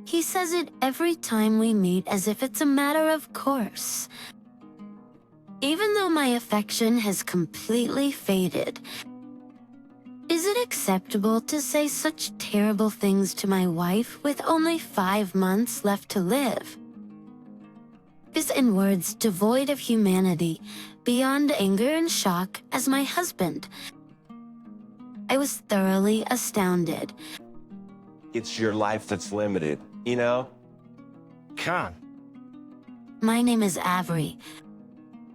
He says it every time we meet as if it's a matter of course. Even though my affection has completely faded, is it acceptable to say such terrible things to my wife with only 5 months left to live? Is in words devoid of humanity, beyond anger and shock as my husband. I was thoroughly astounded. It's your life that's limited, you know? Khan. My name is Avery.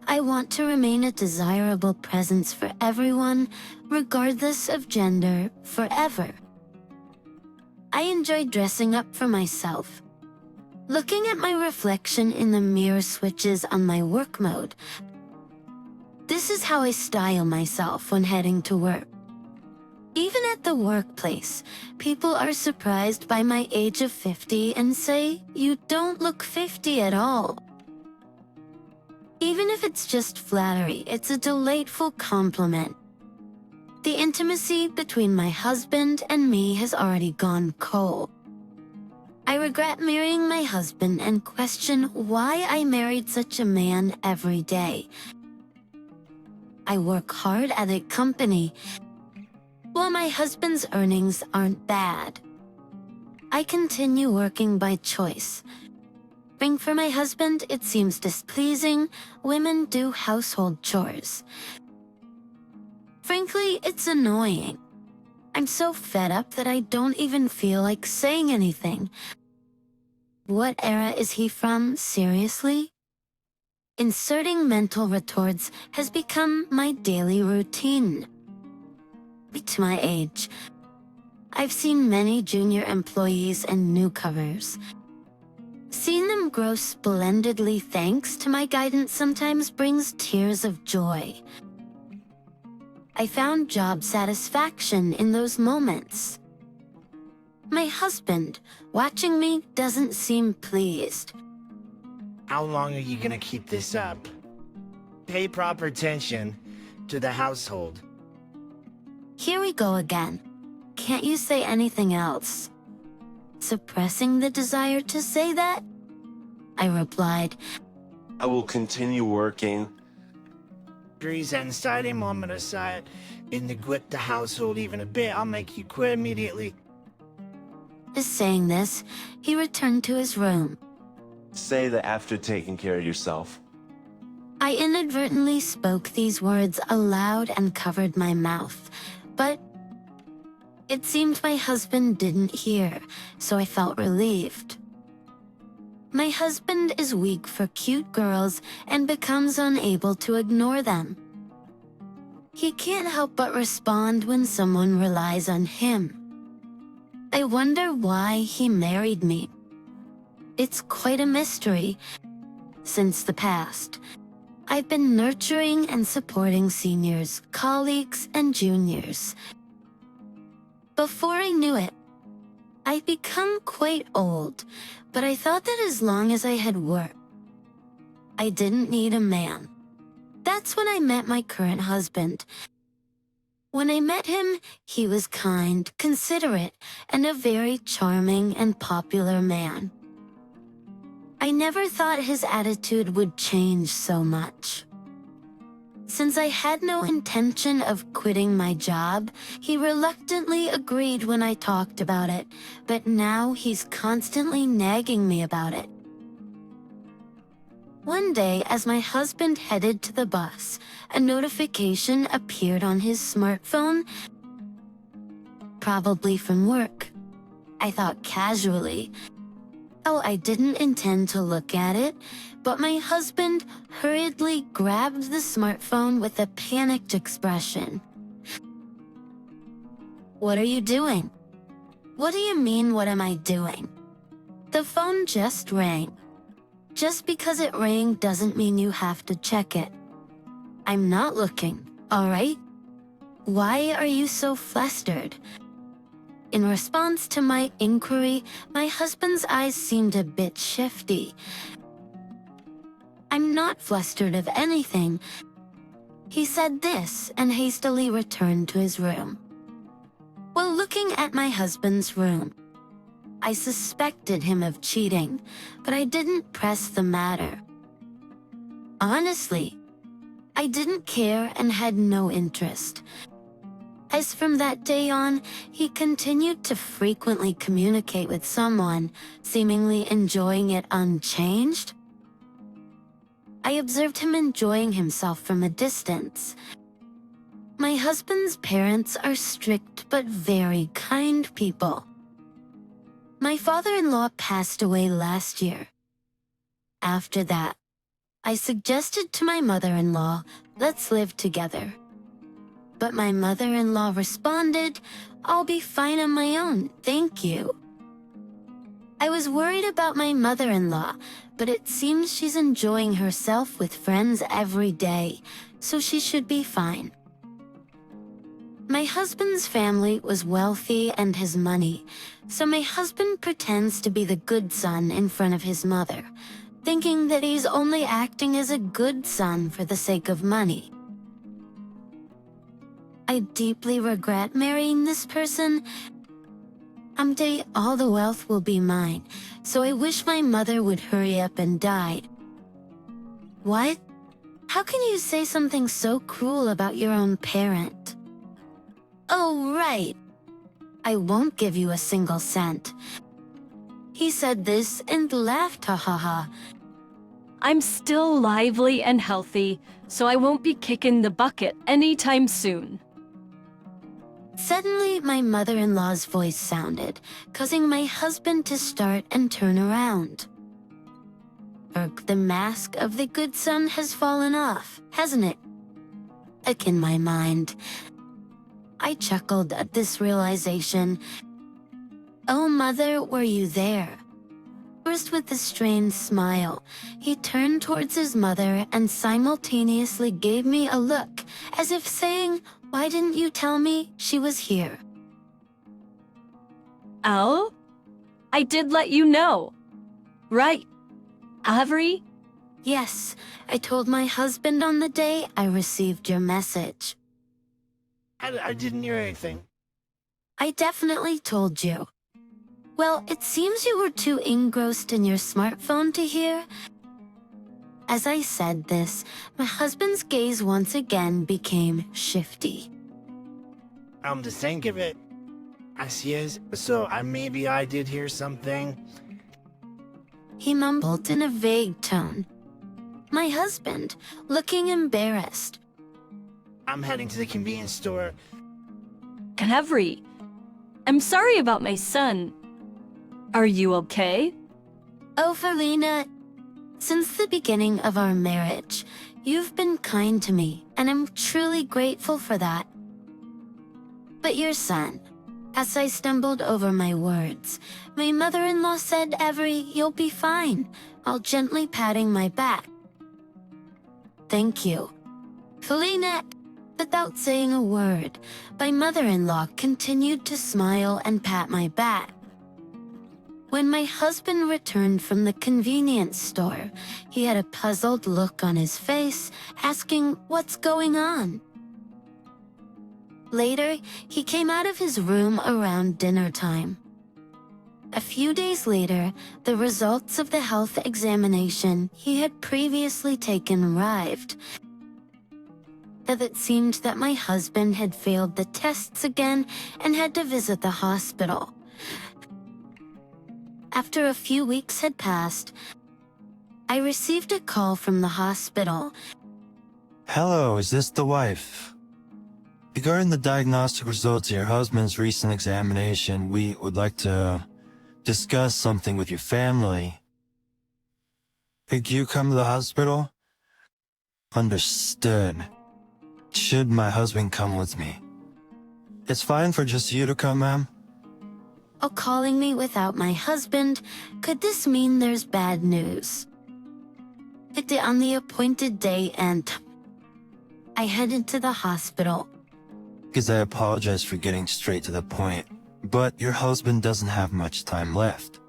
I want to remain a desirable presence for everyone, regardless of gender, forever. I enjoy dressing up for myself. Looking at my reflection in the mirror switches on my work mode. This is how I style myself when heading to work. Even at the workplace, people are surprised by my age of 50 and say, "You don't look 50 at all." Even if it's just flattery, it's a delightful compliment. The intimacy between my husband and me has already gone cold. I regret marrying my husband and question why I married such a man every day. I work hard at a company, while my husband's earnings aren't bad. I continue working by choice. For my husband, it seems displeasing. Women do household chores. Frankly, it's annoying. I'm so fed up that I don't even feel like saying anything. What era is he from, seriously? Inserting mental retorts has become my daily routine. To my age, I've seen many junior employees and newcomers. Seeing them grow splendidly thanks to my guidance sometimes brings tears of joy. I found job satisfaction in those moments. My husband, watching me, doesn't seem pleased. How long are you gonna keep this up? Pay proper attention to the household. Here we go again. Can't you say anything else? Suppressing the desire to say that? I replied, I will continue working. Grease inside him, I'm gonna say it. In the household even a bit, I'll make you quit immediately. As saying this, he returned to his room. Say that after taking care of yourself. I inadvertently spoke these words aloud and covered my mouth, but it seemed my husband didn't hear, so I felt relieved. My husband is weak for cute girls and becomes unable to ignore them. He can't help but respond when someone relies on him. I wonder why he married me. It's quite a mystery. Since the past, I've been nurturing and supporting seniors, colleagues, and juniors. Before I knew it, I'd become quite old, but I thought that as long as I had work, I didn't need a man. That's when I met my current husband. When I met him, he was kind, considerate, and a very charming and popular man. I never thought his attitude would change so much. Since I had no intention of quitting my job, he reluctantly agreed when I talked about it, but now he's constantly nagging me about it. One day, as my husband headed to the bus, a notification appeared on his smartphone. Probably from work. I thought casually. Oh, I didn't intend to look at it, but my husband hurriedly grabbed the smartphone with a panicked expression. What are you doing? What do you mean, what am I doing? The phone just rang. Just because it rang doesn't mean you have to check it. I'm not looking, all right? Why are you so flustered? In response to my inquiry, my husband's eyes seemed a bit shifty. I'm not flustered of anything. He said this and hastily returned to his room. While looking at my husband's room, I suspected him of cheating, but I didn't press the matter. Honestly, I didn't care and had no interest. As from that day on, he continued to frequently communicate with someone, seemingly enjoying it unchanged. I observed him enjoying himself from a distance. My husband's parents are strict but very kind people. My father-in-law passed away last year. After that, I suggested to my mother-in-law, let's live together. But my mother-in-law responded, I'll be fine on my own, thank you. I was worried about my mother-in-law, but it seems she's enjoying herself with friends every day, so she should be fine. My husband's family was wealthy and has money, so my husband pretends to be the good son in front of his mother, thinking that he's only acting as a good son for the sake of money. I deeply regret marrying this person. Someday all the wealth will be mine, so I wish my mother would hurry up and die. What? How can you say something so cruel about your own parent? Oh, right. I won't give you a single cent. He said this and laughed, ha ha ha. I'm still lively and healthy, so I won't be kicking the bucket anytime soon. Suddenly, my mother-in-law's voice sounded, causing my husband to start and turn around. The mask of the good son has fallen off, hasn't it? In my mind, I chuckled at this realization. Oh, mother, were you there? First, with a strained smile, he turned towards his mother and simultaneously gave me a look, as if saying, why didn't you tell me she was here? Al? I did let you know. Right, Avery? Yes, I told my husband on the day I received your message. I didn't hear anything. I definitely told you. Well, it seems you were too engrossed in your smartphone to hear. As I said this, my husband's gaze once again became shifty. To think of it, I see it. So maybe I did hear something. He mumbled in a vague tone. My husband, looking embarrassed. I'm heading to the convenience store. Avery, I'm sorry about my son. Are you okay? Oh, Felina, since the beginning of our marriage, you've been kind to me, and I'm truly grateful for that. But your son, as I stumbled over my words, my mother-in-law said, Avery, you'll be fine, while gently patting my back. Thank you. Felina, without saying a word, my mother-in-law continued to smile and pat my back. When my husband returned from the convenience store, he had a puzzled look on his face, asking what's going on. Later, he came out of his room around dinner time. A few days later, the results of the health examination he had previously taken arrived. It seemed that my husband had failed the tests again and had to visit the hospital. After a few weeks had passed, I received a call from the hospital. Hello, is this the wife? Regarding the diagnostic results of your husband's recent examination, we would like to discuss something with your family. Could you come to the hospital? Understood. Should my husband come with me? It's fine for just you to come, ma'am. Oh, calling me without my husband, could this mean there's bad news? On the appointed day, and I headed to the hospital. Because I apologize for getting straight to the point, but your husband doesn't have much time left.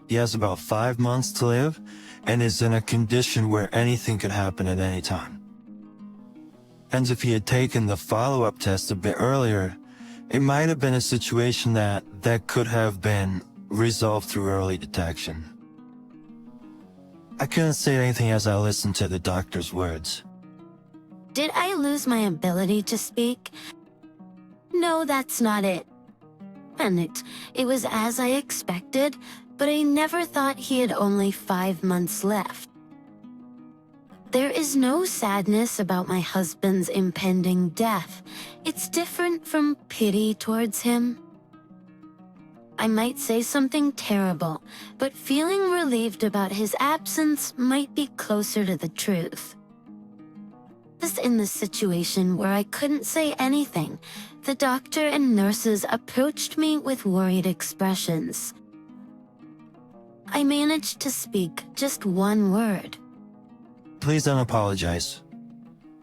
He has about 5 months to live, and is in a condition where anything could happen at any time. And if he had taken the follow-up test a bit earlier, It might have been a situation that could have been resolved through early detection. I couldn't say anything as I listened to the doctor's words. Did I lose my ability to speak? No, that's not it. And it was as I expected, but I never thought he had only 5 months left. There is no sadness about my husband's impending death. It's different from pity towards him. I might say something terrible, but feeling relieved about his absence might be closer to the truth. This in the situation where I couldn't say anything, the doctor and nurses approached me with worried expressions. I managed to speak just one word. Please don't apologize.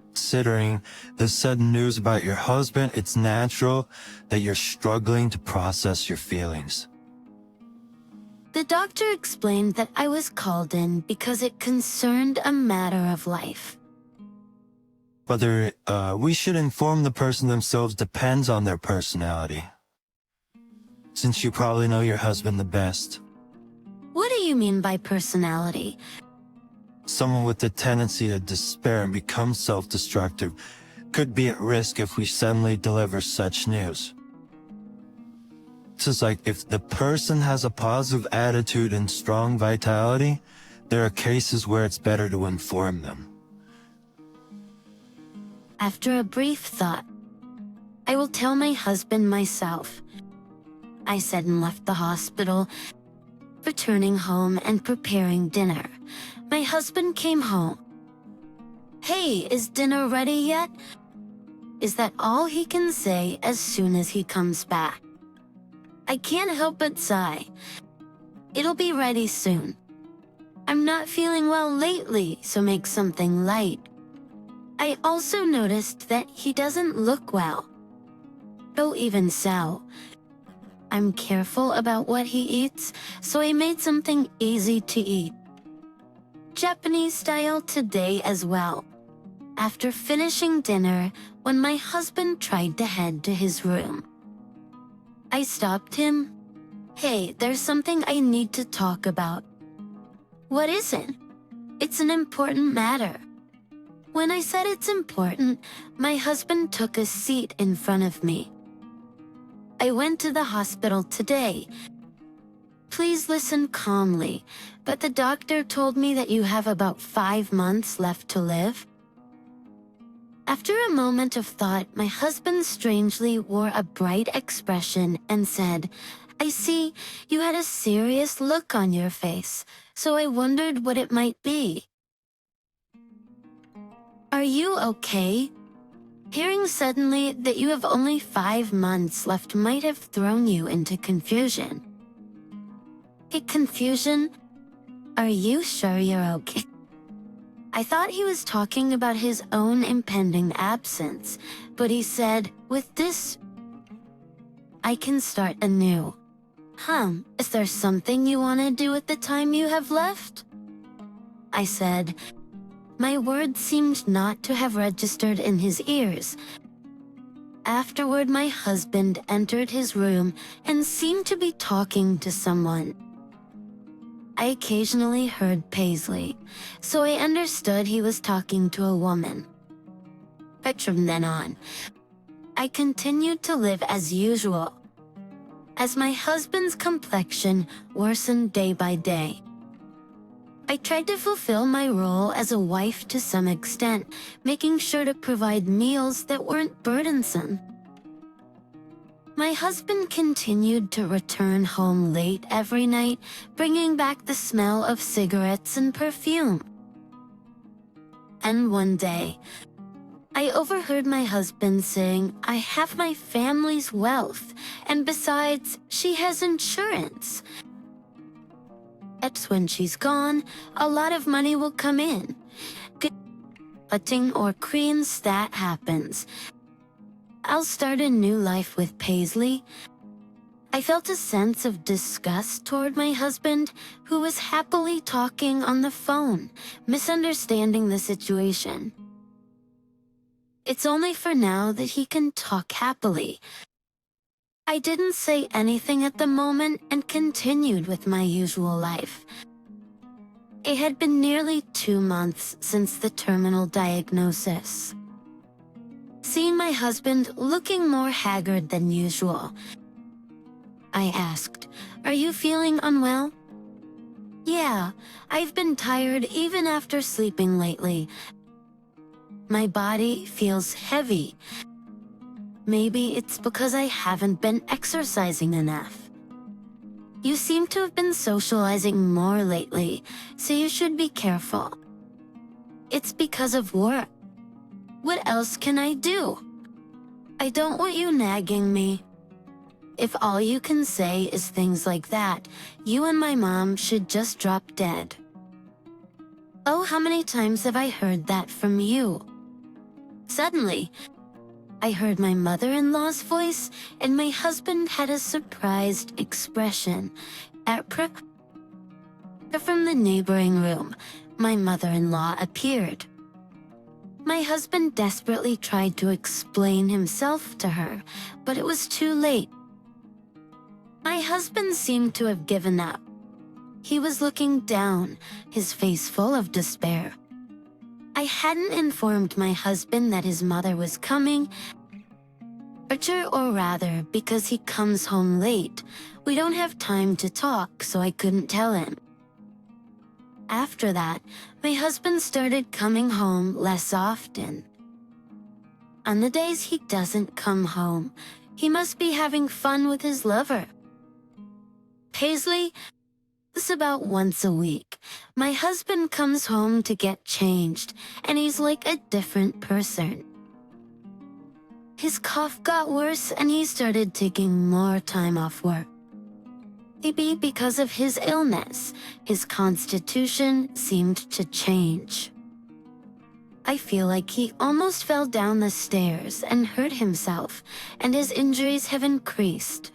Considering the sudden news about your husband, it's natural that you're struggling to process your feelings. The doctor explained that I was called in because it concerned a matter of life. Whether we should inform the person themselves depends on their personality. Since you probably know your husband the best. What do you mean by personality? Someone with the tendency to despair and become self-destructive could be at risk if we suddenly deliver such news. It's just like if the person has a positive attitude and strong vitality, there are cases where it's better to inform them. After a brief thought, I will tell my husband myself, I said and left the hospital, returning home and preparing dinner. My husband came home. Hey, is dinner ready yet? Is that all he can say as soon as he comes back? I can't help but sigh. It'll be ready soon. I'm not feeling well lately, so make something light. I also noticed that he doesn't look well. Though even so, I'm careful about what he eats, so I made something easy to eat. Japanese style today as well. After finishing dinner, when my husband tried to head to his room, I stopped him. Hey, there's something I need to talk about. What is it? It's an important matter. When I said it's important, my husband took a seat in front of me. I went to the hospital today. Please listen calmly, but the doctor told me that you have about 5 months left to live. After a moment of thought, my husband strangely wore a bright expression and said, I see you had a serious look on your face, so I wondered what it might be. Are you okay? Hearing suddenly that you have only 5 months left might have thrown you into confusion. Hey, confusion? Are you sure you're okay? I thought he was talking about his own impending absence, but he said, with this, I can start anew. Is there something you want to do with the time you have left? I said. My words seemed not to have registered in his ears. Afterward, my husband entered his room and seemed to be talking to someone. I occasionally heard Paisley, so I understood he was talking to a woman. But from then on, I continued to live as usual, as my husband's complexion worsened day by day. I tried to fulfill my role as a wife to some extent, making sure to provide meals that weren't burdensome. My husband continued to return home late every night, bringing back the smell of cigarettes and perfume. And one day, I overheard my husband saying, I have my family's wealth, and besides, she has insurance. That's when she's gone, a lot of money will come in. Cutting or creams, that happens. I'll start a new life with Paisley. I felt a sense of disgust toward my husband, who was happily talking on the phone, misunderstanding the situation. It's only for now that he can talk happily. I didn't say anything at the moment and continued with my usual life. It had been nearly 2 months since the terminal diagnosis. Seeing my husband looking more haggard than usual, I asked, "Are you feeling unwell?" "Yeah, I've been tired even after sleeping lately. My body feels heavy. Maybe it's because I haven't been exercising enough. You seem to have been socializing more lately, so you should be careful. It's because of work. What else can I do? I don't want you nagging me. If all you can say is things like that, you and my mom should just drop dead." Oh, how many times have I heard that from you? Suddenly, I heard my mother-in-law's voice, and my husband had a surprised expression. From the neighboring room, my mother-in-law appeared. My husband desperately tried to explain himself to her, but it was too late. My husband seemed to have given up. He was looking down, his face full of despair. I hadn't informed my husband that his mother was coming, or rather, because he comes home late, we don't have time to talk, so I couldn't tell him. After that, my husband started coming home less often. On the days he doesn't come home, he must be having fun with his lover. Paisley, it's about once a week. My husband comes home to get changed, and he's like a different person. His cough got worse, and he started taking more time off work. Maybe because of his illness, his constitution seemed to change. I feel like he almost fell down the stairs and hurt himself, and his injuries have increased.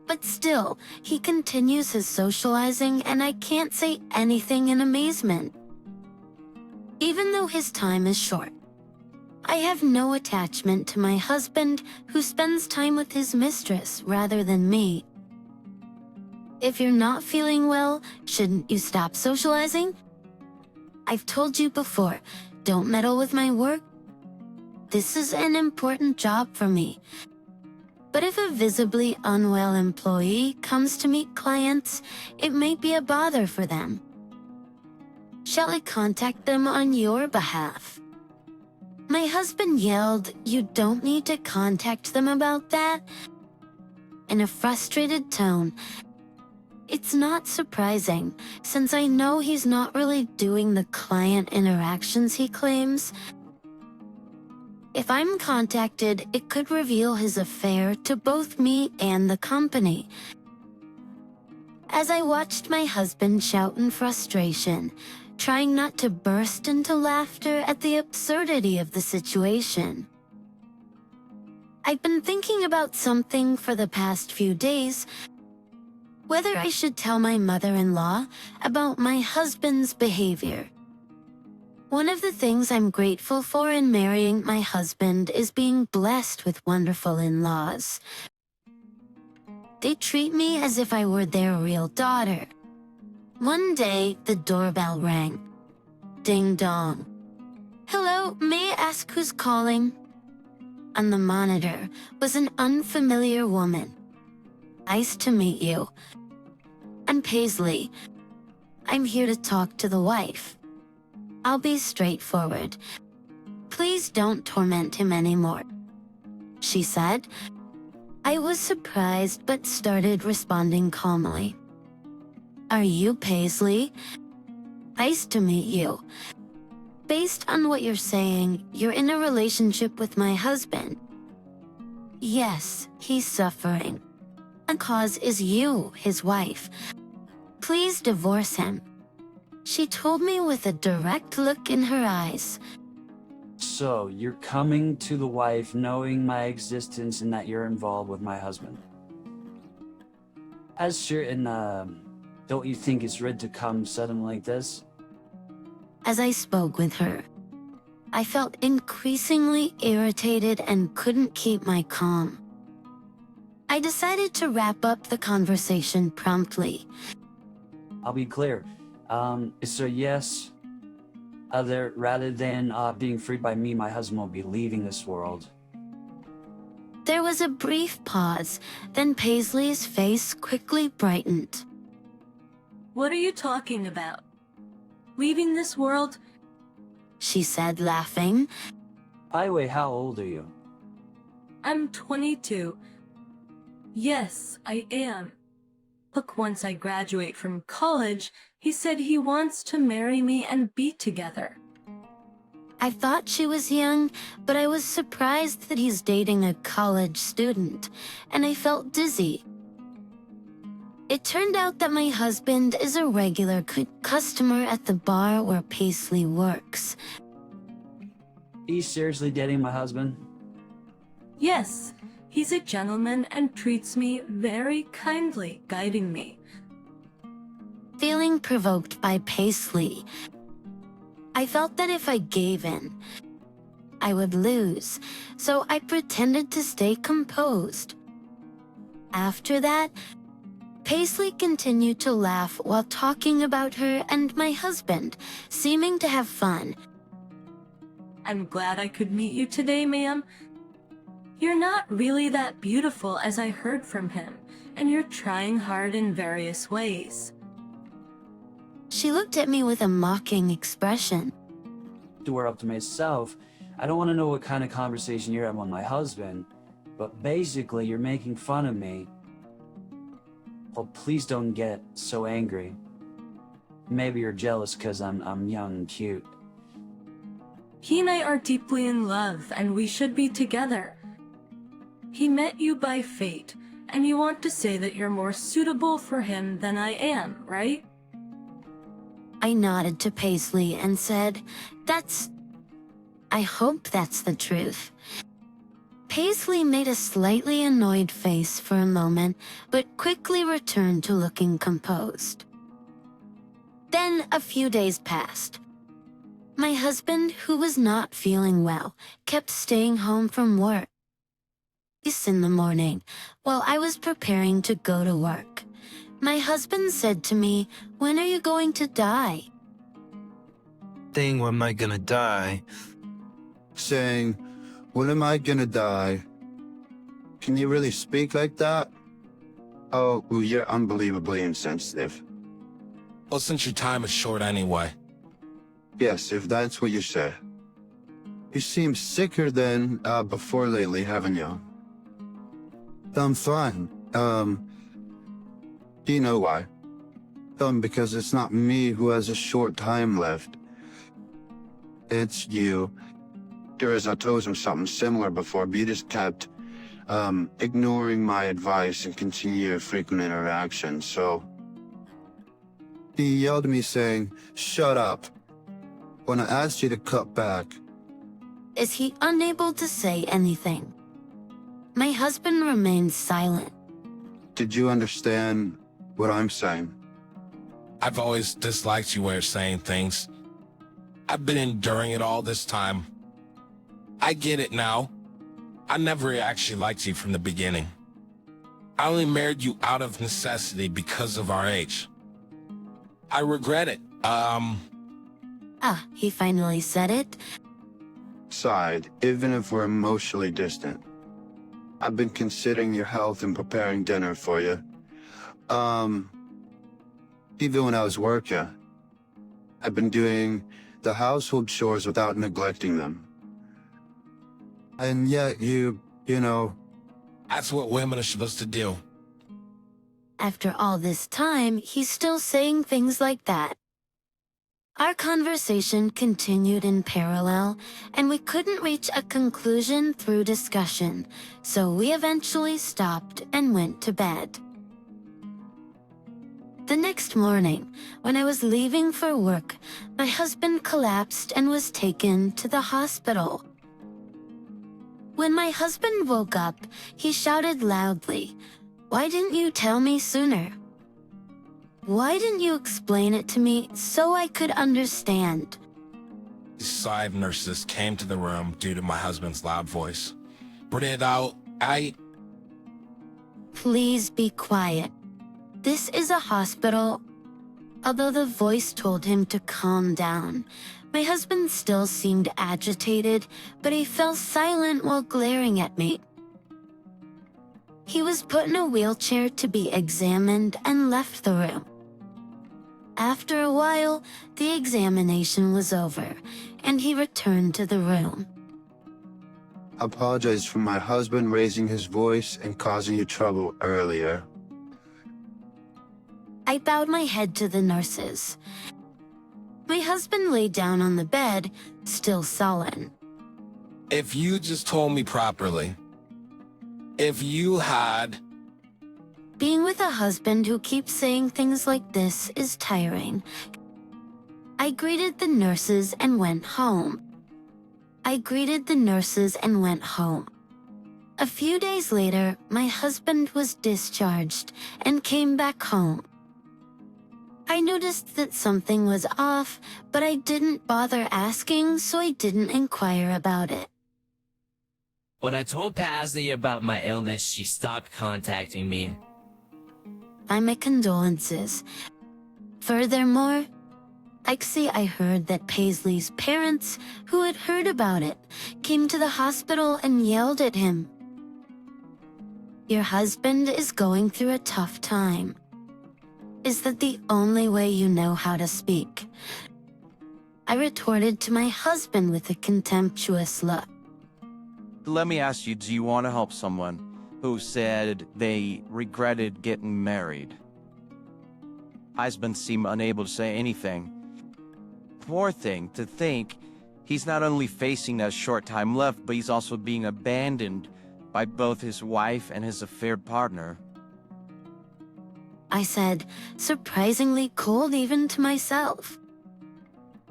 But still, he continues his socializing, and I can't say anything in amazement. Even though his time is short, I have no attachment to my husband, who spends time with his mistress rather than me. If you're not feeling well, shouldn't you stop socializing? I've told you before, don't meddle with my work. This is an important job for me. But if a visibly unwell employee comes to meet clients, it may be a bother for them. Shall I contact them on your behalf?" My husband yelled, "You don't need to contact them about that." In a frustrated tone, it's not surprising, since I know he's not really doing the client interactions he claims. If I'm contacted, it could reveal his affair to both me and the company. As I watched my husband shout in frustration, trying not to burst into laughter at the absurdity of the situation, I've been thinking about something for the past few days, whether I should tell my mother-in-law about my husband's behavior. One of the things I'm grateful for in marrying my husband is being blessed with wonderful in-laws. They treat me as if I were their real daughter. One day, the doorbell rang. Ding dong. "Hello, may I ask who's calling?" On the monitor was an unfamiliar woman. "Nice to meet you. I'm Paisley. I'm here to talk to the wife. I'll be straightforward. Please don't torment him anymore," she said. I was surprised but started responding calmly. "Are you Paisley? Nice to meet you. Based on what you're saying, you're in a relationship with my husband." "Yes, he's suffering. The cause is you, his wife. Please divorce him," she told me with a direct look in her eyes. So, you're coming to the wife knowing my existence and that you're involved with my husband. Don't you think it's rude to come sudden like this? As I spoke with her, I felt increasingly irritated and couldn't keep my calm. I decided to wrap up the conversation promptly. I'll be clear. It's a yes. Rather than being freed by me, my husband will be leaving this world. There was a brief pause, then Paisley's face quickly brightened. What are you talking about? Leaving this world? She said, laughing. By the way, how old are you? I'm 22. Yes, I am. Look, once I graduate from college, he said he wants to marry me and be together. I thought she was young, but I was surprised that he's dating a college student, and I felt dizzy. It turned out that my husband is a regular customer at the bar where Paisley works. Are you seriously dating my husband? Yes, he's a gentleman and treats me very kindly, guiding me. Feeling provoked by Paisley, I felt that if I gave in, I would lose, so I pretended to stay composed. After that, Paisley continued to laugh while talking about her and my husband, seeming to have fun. I'm glad I could meet you today, ma'am. You're not really that beautiful as I heard from him, and you're trying hard in various ways. She looked at me with a mocking expression. To wear up to myself, I don't want to know what kind of conversation you're having with my husband, but basically you're making fun of me. Well, please don't get so angry. Maybe you're jealous because I'm young and cute. He and I are deeply in love, and we should be together. He met you by fate, and you want to say that you're more suitable for him than I am, right? I nodded to Paisley and said, I hope that's the truth. Paisley made a slightly annoyed face for a moment, but quickly returned to looking composed. Then a few days passed. My husband, who was not feeling well, kept staying home from work. In the morning, while I was preparing to go to work, my husband said to me, "When are you going to die?" Saying, when am I gonna die? Saying, when am I gonna die? Can you really speak like that? Oh, well, you're unbelievably insensitive. Well, since your time is short anyway. Yes, if that's what you say. You seem sicker than before lately, haven't you? I'm fine. Do you know why? Because it's not me who has a short time left. It's you. I told him something similar before, but you just kept ignoring my advice and continue frequent interaction, so... He yelled at me saying, "Shut up," when I asked you to cut back. Is he unable to say anything? My husband remained silent. Did you understand what I'm saying? I've always disliked you when you're saying things. I've been enduring it all this time. I get it now. I never actually liked you from the beginning. I only married you out of necessity because of our age. I regret it. He finally said it. Side, even if we're emotionally distant. I've been considering your health and preparing dinner for you. Even when I was working, I've been doing the household chores without neglecting them. And yet you know... That's what women are supposed to do. After all this time, he's still saying things like that. Our conversation continued in parallel, and we couldn't reach a conclusion through discussion, so we eventually stopped and went to bed. The next morning, when I was leaving for work, my husband collapsed and was taken to the hospital. When my husband woke up, he shouted loudly, "Why didn't you tell me sooner? Why didn't you explain it to me so I could understand?" Side nurses came to the room due to my husband's loud voice. But Please be quiet. This is a hospital. Although the voice told him to calm down, my husband still seemed agitated, but he fell silent while glaring at me. He was put in a wheelchair to be examined and left the room. After a while, the examination was over, and he returned to the room. I apologize for my husband raising his voice and causing you trouble earlier. I bowed my head to the nurses. My husband lay down on the bed, still sullen. If you just told me properly, if you had... Being with a husband who keeps saying things like this is tiring. I greeted the nurses and went home. A few days later, my husband was discharged and came back home. I noticed that something was off, but I didn't bother asking, so I didn't inquire about it. When I told Paisley about my illness, she stopped contacting me. My condolences. Furthermore, I heard that Paisley's parents, who had heard about it, came to the hospital and yelled at him. Your husband is going through a tough time. Is that the only way you know how to speak? I retorted to my husband with a contemptuous look. Let me ask you, do you want to help someone who said they regretted getting married? Husband seemed unable to say anything. Poor thing, to think he's not only facing that short time left, but he's also being abandoned by both his wife and his affair partner. I said, surprisingly cold even to myself.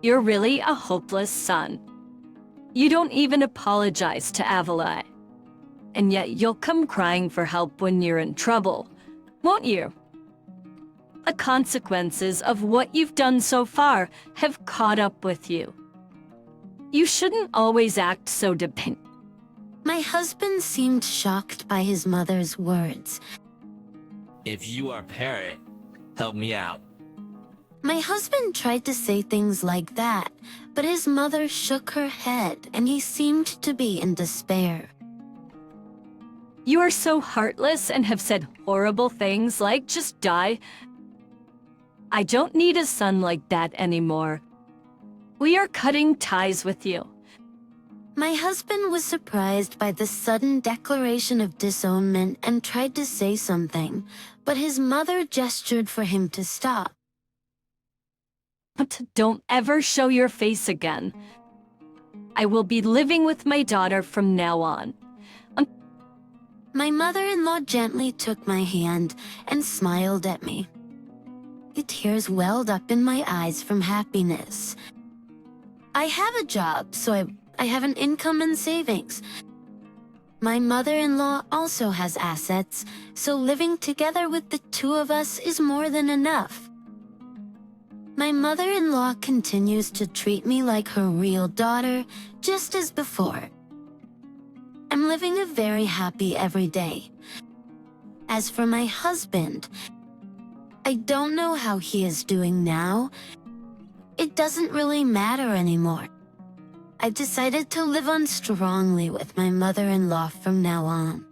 You're really a hopeless son. You don't even apologize to Avalai. And yet you'll come crying for help when you're in trouble, won't you? The consequences of what you've done so far have caught up with you. You shouldn't always act so dependent. My husband seemed shocked by his mother's words. If you are a parent, help me out. My husband tried to say things like that, but his mother shook her head and he seemed to be in despair. You are so heartless and have said horrible things like just die. I don't need a son like that anymore. We are cutting ties with you. My husband was surprised by the sudden declaration of disownment and tried to say something, but his mother gestured for him to stop. But don't ever show your face again. I will be living with my daughter from now on. My mother-in-law gently took my hand and smiled at me. The tears welled up in my eyes from happiness. I have a job, so I have an income and savings. My mother-in-law also has assets, so living together with the two of us is more than enough. My mother-in-law continues to treat me like her real daughter, just as before. I'm living a very happy every day. As for my husband, I don't know how he is doing now. It doesn't really matter anymore. I've decided to live on strongly with my mother-in-law from now on.